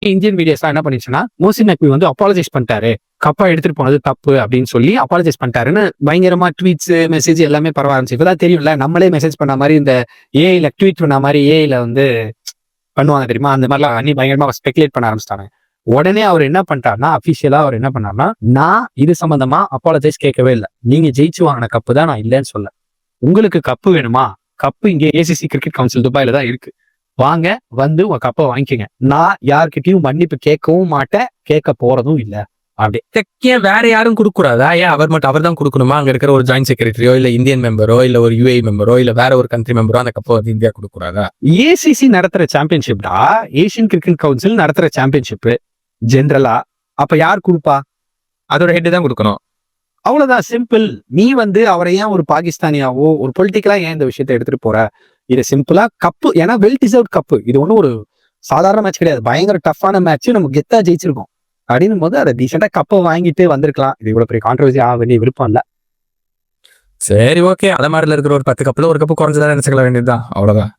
Indian மீடியாஸ்லாம் என்ன பண்ணிச்சுன்னா, மோசின் நக்வி வந்து apologise பண்ணிட்டாரு. கப்பா எடுத்துட்டு போனது தப்பு அப்படின்னு சொல்லி அப்பாலஜைஸ் பண்ணிட்டாருன்னு பயங்கரமா ட்வீட்ஸ், மெசேஜ் எல்லாமே பரவ ஆரம்பிச்சு. இப்பதான் தெரியும்ல, நம்மளே மெசேஜ் பண்ண மாதிரி இந்த ஏஐல ட்வீட் பண்ண மாதிரி ஏஐல வந்து பண்ணுவாங்க தெரியுமா? அந்த மாதிரிலாம் அண்ணி பயங்கரமா ஸ்பெகுலேட் பண்ண ஆரம்பிச்சிட்டாங்க. உடனே அவர் என்ன பண்ணிட்டாருன்னா, அபிஷியலா அவர் என்ன பண்ணாருன்னா, நான் இது சம்பந்தமா அப்பாலஜைஸ் கேட்கவே இல்லை. நீங்க ஜெயிச்சு வாங்கின கப்பு தான், நான் இல்லைன்னு சொல்ல. உங்களுக்கு கப்பு வேணுமா? கப்பு இங்கே ஏசிசி கிரிக்கெட் கவுன்சில் துபாயில தான் இருக்கு. வாங்க, வந்து உங்க கப்பை வாங்கிக்கோங்க. நான் யார்கிட்டயும் மன்னிப்பு கேட்கவும் மாட்டேன், கேட்க போறதும் இல்ல. அப்படி ஏன் வேற யாரும் கொடுக்கூடாதா? ஏன் அவர் மட்டும் அவர் தான் கொடுக்கணுமா? அங்க இருக்கிற ஒரு ஜாயிண்ட் செக்ரட்டரியோ இல்ல இந்தியன் மெம்பரோ இல்ல ஒரு யுஏஇ மெம்பரோ இல்ல வேற ஒரு கண்ட்ரி மெம்பரோ அந்த கப்பை வந்து இந்தியா கொடுக்கூடாதா? ஏசிசி நடத்துற சாம்பியன்ஷிப்டா, ஏசியன் கிரிக்கெட் கவுன்சில் நடத்துற சாம்பியன்ஷிப் ஜென்ரலா. அப்ப யார் கொடுப்பா? அதோட ஹெட் தான் கொடுக்கணும். அவ்வளவுதான், சிம்பிள். நீ வந்து அவரை ஏன் ஒரு பாகிஸ்தானியாவோ ஒரு பொலிட்டிக்கலா ஏன் இந்த விஷயத்தை எடுத்துட்டு போற? இது சிம்பிளா கப்பு, ஏன்னா வெல் டிசர்வ் கப்பு. இது ஒன்றும் ஒரு சாதாரண மேட்ச் கிடையாது, பயங்கர டஃப்பான மேட்ச். நம்ம கெத்தா ஜெயிச்சிருக்கோம் அப்படின்னும் போது அதை டீசெண்டா கப்பை வாங்கிட்டு வந்திருக்கலாம். இது இவ்வளவு பெரிய கான்ட்ரவர்சி ஆக வேண்டிய விருப்பம் இல்ல. சரி, ஓகே. அத மாதிரில இருக்கிற ஒரு 10 கப்புல ஒரு கப்பு குறைஞ்சதா நினைச்சுக்க வேண்டியதுதான். அவ்வளவுதான்.